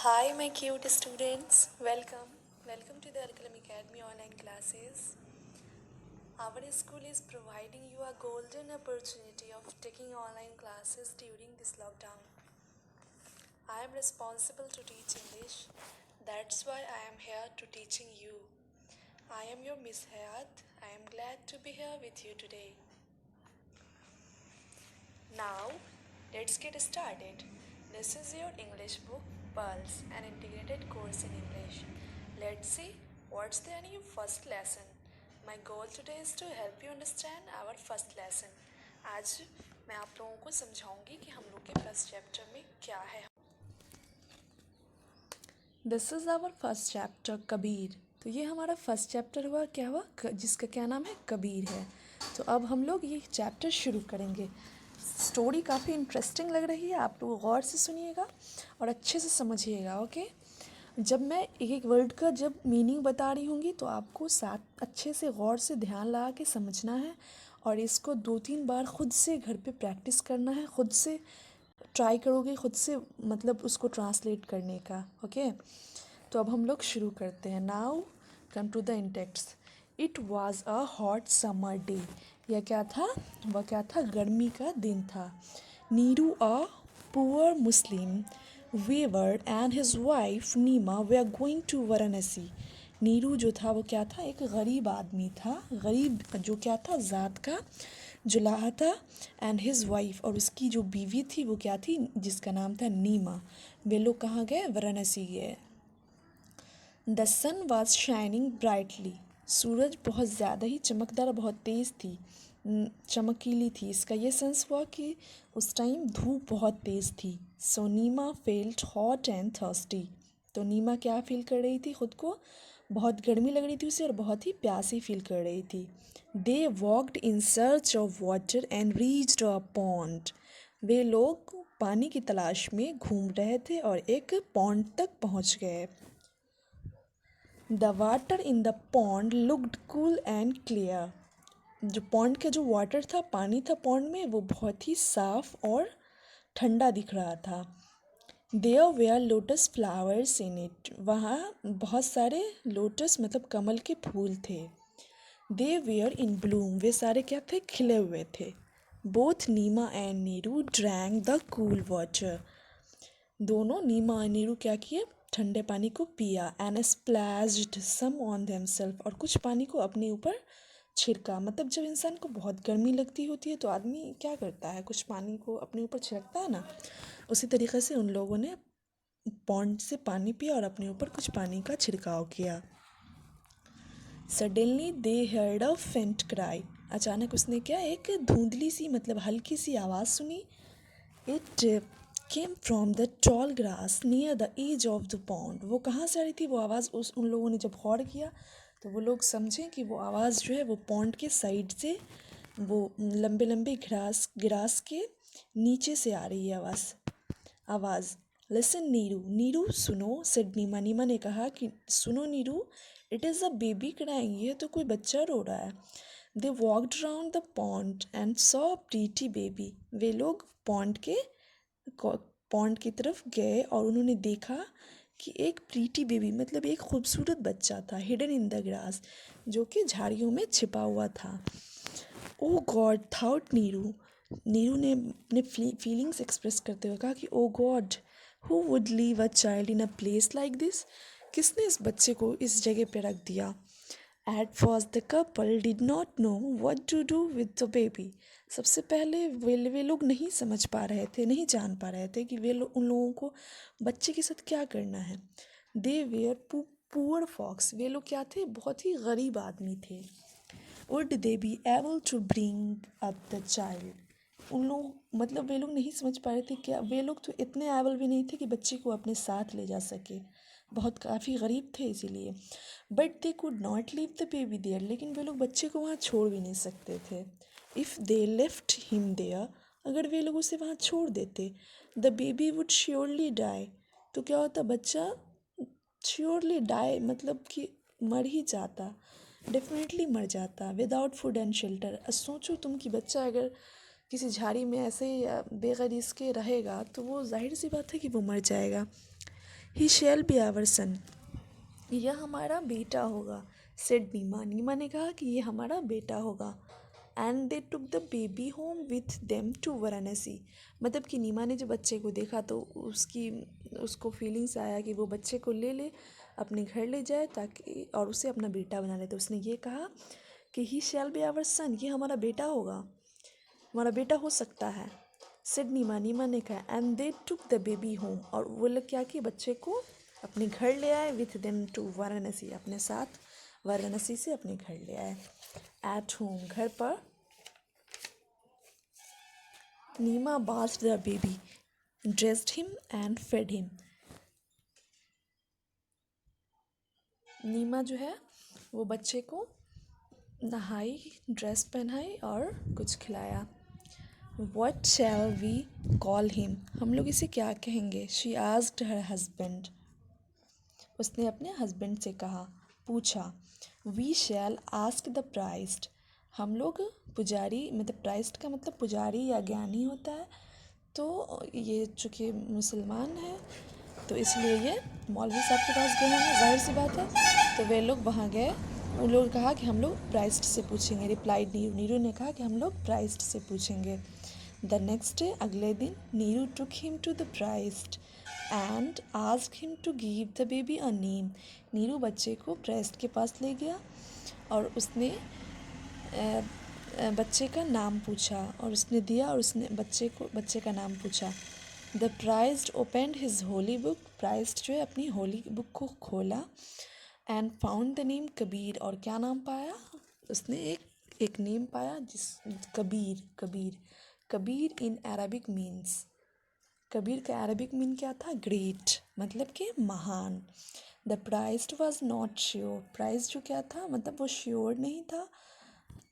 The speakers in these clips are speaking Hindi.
Hi, my cute students. Welcome. Welcome to the Alkalam Academy online classes. Our school is providing you a golden opportunity of taking online classes during this lockdown. I am responsible to teach English. That's why I am here to teaching you. I am your Miss Hayat. I am glad to be here with you today. Now, let's get started. This is your English book, Pulse, an integrated course in English. Let's see what's there in your first lesson. My goal today is to help you understand our first lesson. आज मैं आप लोगों को समझाऊंगी कि हम लोग के फर्स्ट चैप्टर में क्या है. This is our first chapter Kabir. तो ये हमारा फर्स्ट चैप्टर हुआ. क्या हुआ? जिसका क्या नाम है? कबीर है. तो अब हम लोग ये चैप्टर शुरू करेंगे. स्टोरी काफ़ी इंटरेस्टिंग लग रही है. आप लोग गौर से सुनिएगा और अच्छे से समझिएगा. ओके. जब मैं एक एक वर्ड का जब मीनिंग बता रही होंगी तो आपको साथ अच्छे से गौर से ध्यान लगा के समझना है और इसको 2-3 बार खुद से घर पे प्रैक्टिस करना है. खुद से ट्राई करोगे, खुद से मतलब उसको ट्रांसलेट करने का. ओके. तो अब हम लोग शुरू करते हैं. Now come to the intext. It was a hot summer day. यह क्या था? वह क्या था? गर्मी का दिन था. Neeru a poor Muslim weaver and his wife Neema they are going to Varanasi. Neeru जो था वो क्या था? एक गरीब आदमी था. गरीब जो क्या था? ज़ात का जुलाहा था. एंड हिज वाइफ और उसकी जो बीवी थी वो क्या थी? जिसका नाम था नीमा. वे लोग कहाँ गए? वाराणसी गए. The sun was shining brightly. सूरज बहुत ज़्यादा ही चमकदार, बहुत तेज़ थी, चमकीली थी. इसका ये सेंस हुआ कि उस टाइम धूप बहुत तेज़ थी. सो नीमा फेल्ट हॉट एंड थर्स्टी. तो नीमा क्या फील कर रही थी? खुद को बहुत गर्मी लग रही थी उसे और बहुत ही प्यासी फील कर रही थी. They walked in search of water and reached a pond. वे लोग पानी की तलाश में घूम रहे थे और एक पॉन्ड तक पहुंच गए. The water in the pond looked cool and clear. जो पॉन्ड का जो वाटर था, पानी था पॉन्ड में, वो बहुत ही साफ और ठंडा दिख रहा था. There were lotus flowers in it. वहाँ बहुत सारे लोटस मतलब कमल के फूल थे. दे वेयर इन ब्लूम. वे सारे क्या थे? खिले हुए थे. Both Neema and Neeru drank the cool water. दोनों नीमा और नीरू क्या किए? ठंडे पानी को पिया. And splashed some on themself. और कुछ पानी को अपने ऊपर छिड़का. मतलब जब इंसान को बहुत गर्मी लगती होती है तो आदमी क्या करता है? कुछ पानी को अपने ऊपर छिड़कता है ना. उसी तरीके से उन लोगों ने पॉन्ड से पानी पिया और अपने ऊपर कुछ पानी का छिड़काव किया. सडनली दे हर्ड अ फेंट क्राई. अचानक उसने क्या? एक धुंधली सी मतलब हल्की सी आवाज़ सुनी. It came from the tall grass near the edge of the pond. वो कहाँ से आ रही थी वो आवाज़? उन लोगों ने जब गौर किया तो वो लोग समझें कि वो आवाज़ जो है वो पॉन्ड के साइड से, वो लंबे लंबे ग्रास के नीचे से आ रही है आवाज़. लिसन नीरू. नीरू सुनो. सेड नीमा. नीमा ने कहा कि सुनो Neeru. It is a baby crying. ये तो कोई बच्चा रो रहा है. They walked around the pond and saw pretty baby. वे लोग पॉन्ड की तरफ गए और उन्होंने देखा कि एक प्रीटी बेबी मतलब एक खूबसूरत बच्चा था. Hidden in the grass. जो कि झाड़ियों में छिपा हुआ था. Oh God thought Neeru. Neeru ने अपने फीलिंग्स एक्सप्रेस करते हुए कहा कि oh God, who would leave a child in a place like this. किसने इस बच्चे को इस जगह पे रख दिया. At first the couple did not know what to do with the baby. सबसे पहले वे लोग नहीं समझ पा रहे थे, नहीं जान पा रहे थे कि उन लोगों को बच्चे के साथ क्या करना है. दे वेयर पुअर फॉक्स. वे लोग क्या थे? बहुत ही गरीब आदमी थे. Would they be able to bring up the child. उन लोग मतलब वे लोग नहीं समझ पा रहे थे क्या वे लोग तो इतने एबल भी नहीं थे कि बच्चे को अपने साथ ले जा सके. बहुत काफ़ी गरीब थे इसीलिए. But they could not leave the baby there. लेकिन वे लोग बच्चे को वहाँ छोड़ भी नहीं सकते थे. If they left him there. अगर वे लोग उसे वहाँ छोड़ देते, the baby would surely die. तो क्या होता? बच्चा श्योरली डाई मतलब कि मर ही जाता, डेफिनेटली मर जाता. Without food and shelter. सोचो तुम कि बच्चा अगर किसी झाड़ी में ऐसे ही बेगैर इसके रहेगा तो वो जाहिर सी बात है कि वो मर जाएगा. ही शैल बी आवर सन, यह हमारा बेटा होगा। सेड नीमा, नीमा ने कहा कि ये हमारा बेटा होगा। And they took the baby home with them to Varanasi, मतलब कि नीमा ने जब बच्चे को देखा तो उसको फीलिंग्स आया कि वो बच्चे को ले ले अपने घर ले जाए ताकि और उसे अपना बेटा बना ले। तो उसने ये कहा कि ही शैल बी आवर सन, ये हमारा बेटा होगा, हमारा बेटा हो सकता है। सेड नीमा, नीमा ने कहा। And they took the baby home, और वो लोग क्या किए, बच्चे को अपने घर ले आए। विथ देम टू वाराणसी, अपने साथ वाराणसी से अपने घर ले आए। एट होम, घर पर। Neema bathed the baby, dressed him and fed him, Neema जो है वो बच्चे को नहाई, ड्रेस पहनाई और कुछ खिलाया। What shall we call him, हम लोग इसे क्या कहेंगे? She asked her husband, उसने अपने हस्बैंड से कहा, पूछा। We shall ask the priest, हम लोग पुजारी, मतलब प्राइस्ट का मतलब पुजारी या ज्ञानी होता है, तो ये चूँकि मुसलमान है तो इसलिए ये मौलवी साहब के पास गए हैं, जाहिर सी बात है। तो वे लोग वहाँ गए, उन लोगों ने कहा कि हम लोग प्राइस्ट से पूछेंगे। रिप्लाइड नीरू, नीरू ने कहा कि हम लोग प्राइस्ट से पूछेंगे। द नेक्स्ट डे, अगले दिन, Neeru took him to the priest and ask him to give the baby a name, Neeru बच्चे को प्राइस्ट के पास ले गया और उसने बच्चे का नाम पूछा और उसने दिया, और उसने बच्चे का नाम पूछा। The priest opened his holy book, priest जो है अपनी होली बुक को खोला। And found the name Kabir, और क्या नाम पाया, उसने एक नेम पाया जिस Kabir, Kabir in Arabic means, Kabir का अरबिक मीन क्या था, ग्रेट, मतलब कि महान। The priest was not sure, priest जो क्या था, मतलब वो श्योर नहीं था।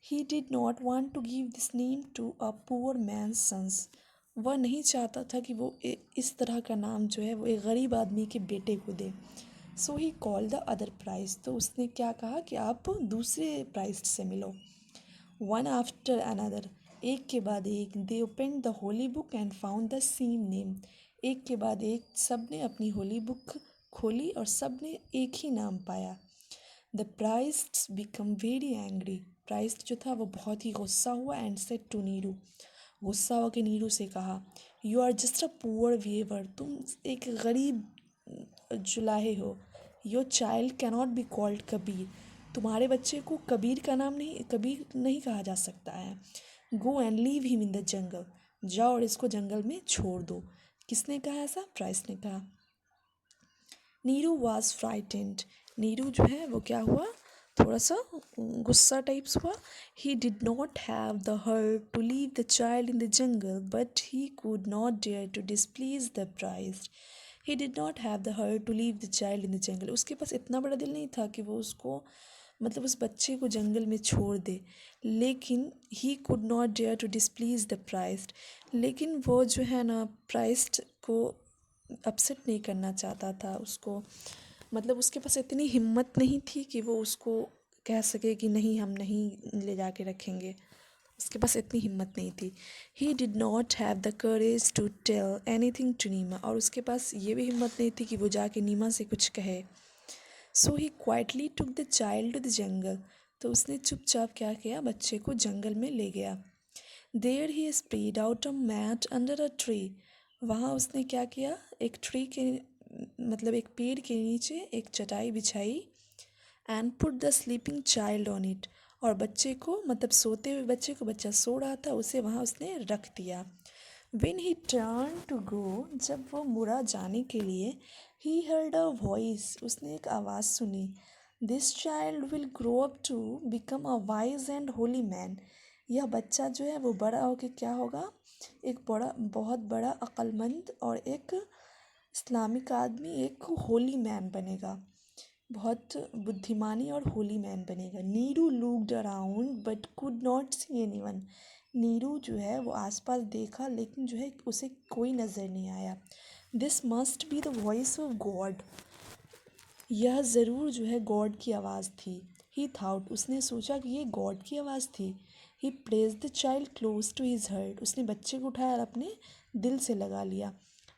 He did not want to give this name to a poor man sons, वह नहीं चाहता था कि वो इस तरह का नाम जो है वो एक गरीब आदमी के बेटे को दे। सो ही कॉल द अदर प्राइस्ट, तो उसने क्या कहा कि आप दूसरे प्राइस्ट से मिलो। वन आफ्टर अनदर, एक के बाद एक, दे open the Holi book and found the same name, एक के बाद एक सब ने अपनी होली बुक खोली और सब ने एक ही नाम पाया। The priest become very angry, priest जो था वो बहुत ही गुस्सा हुआ। एंड सेड टू नीरू, गुस्सा होकर नीरू से कहा, you are just a poor weaver, तुम एक गरीब जुलाहे हो। Your child cannot be called Kabir, तुम्हारे बच्चे को कबीर नहीं कहा जा सकता है। Go and leave him in the jungle, जाओ और इसको जंगल में छोड़ दो। किसने कहा ऐसा? प्राइस ने कहा। नीरू वॉज फ्राइटेंड, नीरू जो है वो क्या हुआ, थोड़ा सा गुस्सा टाइप्स हुआ। He did not have the heart to leave the child in the jungle but he could not dare to displease the priest, he did not have the heart to leave the child in the jungle, उसके पास इतना बड़ा दिल नहीं था कि वो उसको, मतलब उस बच्चे को जंगल में छोड़ दे। लेकिन he could not dare to displease the priest, लेकिन वो जो है ना प्राइस्ट को अपसेट नहीं करना चाहता था उसको, मतलब उसके पास इतनी हिम्मत नहीं थी कि वो उसको कह सके कि नहीं हम नहीं ले जा के रखेंगे, उसके पास इतनी हिम्मत नहीं थी। He did not have the courage to tell anything to Neema, और उसके पास ये भी हिम्मत नहीं थी कि वो जाके नीमा से कुछ कहे। So he quietly took the child to the jungle, तो उसने चुपचाप क्या किया, बच्चे को जंगल में ले गया। There he spread out a mat under a tree, वहाँ उसने क्या किया, एक ट्री के मतलब एक पेड़ के नीचे एक चटाई बिछाई। And put the sleeping child on it, और बच्चे को, मतलब सोते हुए बच्चे को, बच्चा सो रहा था, उसे वहाँ उसने रख दिया। When he turned to go, जब वो मुड़ा जाने के लिए, he heard a voice, उसने एक आवाज़ सुनी। This child will grow up to become a wise and holy man, यह बच्चा जो है वो बड़ा होकर क्या होगा, एक बहुत बड़ा अक्लमंद और एक इस्लामिक आदमी, एक होली मैन बनेगा, बहुत बुद्धिमानी और होली मैन बनेगा। Neeru looked around but could not see anyone, Neeru जो है वो आसपास देखा लेकिन जो है उसे कोई नज़र नहीं आया। This must be the voice of God, यह ज़रूर जो है गॉड की आवाज़ थी। ही थाउट, उसने सोचा कि ये गॉड की आवाज़ थी। He placed the child close to his heart, उसने बच्चे को उठाया और अपने दिल से लगा लिया।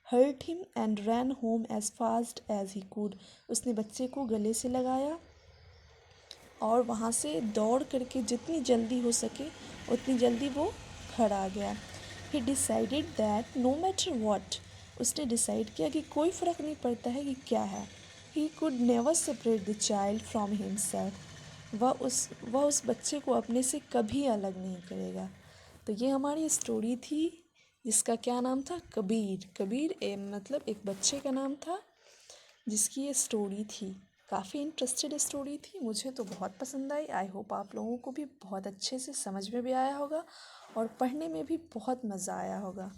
hurt him and ran home as fast as he could. उसने बच्चे को गले से लगाया और वहाँ से दौड़ करके जितनी जल्दी हो सके उतनी जल्दी वो घर आ गया. He decided that no matter what, उसने डिसाइड किया कि कोई फ़र्क नहीं पड़ता है कि क्या है. He could never separate the child from himself. वह उस बच्चे को अपने से कभी अलग नहीं करेगा. तो ये हमारी स्टोरी थी जिसका क्या नाम था, कबीर. कबीर मतलब एक बच्चे का नाम था जिसकी ये स्टोरी थी. काफ़ी इंटरेस्टेड स्टोरी थी, मुझे तो बहुत पसंद आई. आई होप आप लोगों को भी बहुत अच्छे से समझ में भी आया होगा और पढ़ने में भी बहुत मज़ा आया होगा.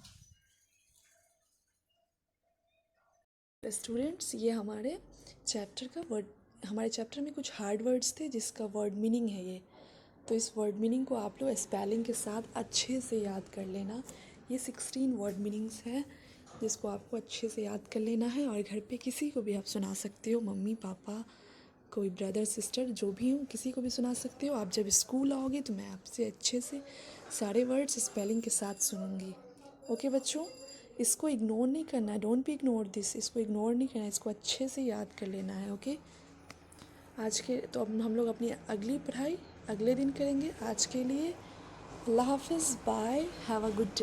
स्टूडेंट्स, ये हमारे चैप्टर में कुछ हार्ड वर्ड्स थे जिसका वर्ड मीनिंग है ये. तो इस वर्ड मीनिंग को आप लोग स्पेलिंग के साथ अच्छे से याद कर लेना. ये 16 वर्ड मीनिंग्स हैं जिसको आपको अच्छे से याद कर लेना है और घर पे किसी को भी आप सुना सकते हो. मम्मी पापा, कोई ब्रदर सिस्टर, जो भी हो, किसी को भी सुना सकते हो. आप जब स्कूल आओगे तो मैं आपसे अच्छे से सारे वर्ड्स स्पेलिंग के साथ सुनूंगी. ओके बच्चों, इसको इग्नोर नहीं करना है. Don't be ignore this. इसको इग्नोर नहीं करना है, इसको अच्छे से याद कर लेना है. ओके, आज के तो अब हम लोग अपनी अगली पढ़ाई अगले दिन करेंगे. आज के लिए अल्लाह हाफिज़, bye, have a good day.